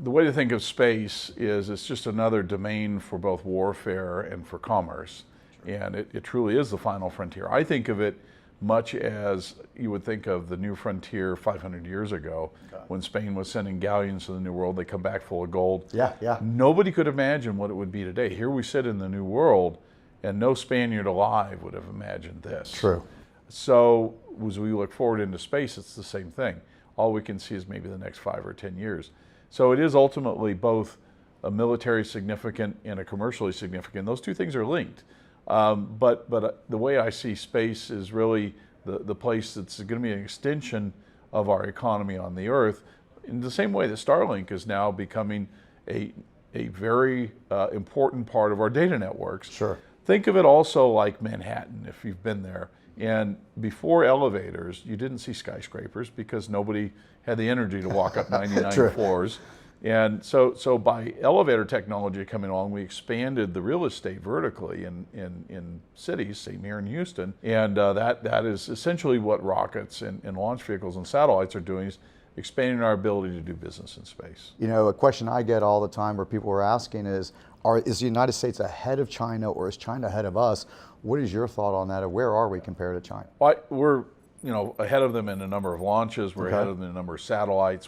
the way to think of space is it's just another domain for both warfare and for commerce. And it truly is the final frontier. I think of it much as you would think of the new frontier 500 years ago, when Spain was sending galleons to the New World. They come back full of gold. Yeah, yeah. Nobody could imagine what it would be today. Here we sit in the New World, and no Spaniard alive would have imagined this. True. So as we look forward into space, it's the same thing. All we can see is maybe the next 5 or 10 years. So it is ultimately both a military significant and a commercially significant. Those two things are linked. But the way I see space is really the place that's going to be an extension of our economy on the Earth, in the same way that Starlink is now becoming a very important part of our data networks. Sure. Think of it also like Manhattan, if you've been there. And before elevators, you didn't see skyscrapers because nobody had the energy to walk up 99 floors. And so by elevator technology coming along, we expanded the real estate vertically in cities, same here in Houston. And that is essentially what rockets and launch vehicles and satellites are doing, is expanding our ability to do business in space. You know, a question I get all the time where people are asking is the United States ahead of China, or is China ahead of us? What is your thought on that, or where are we compared to China? Well, we're ahead of them in a number of launches. We're ahead of them in a number of satellites.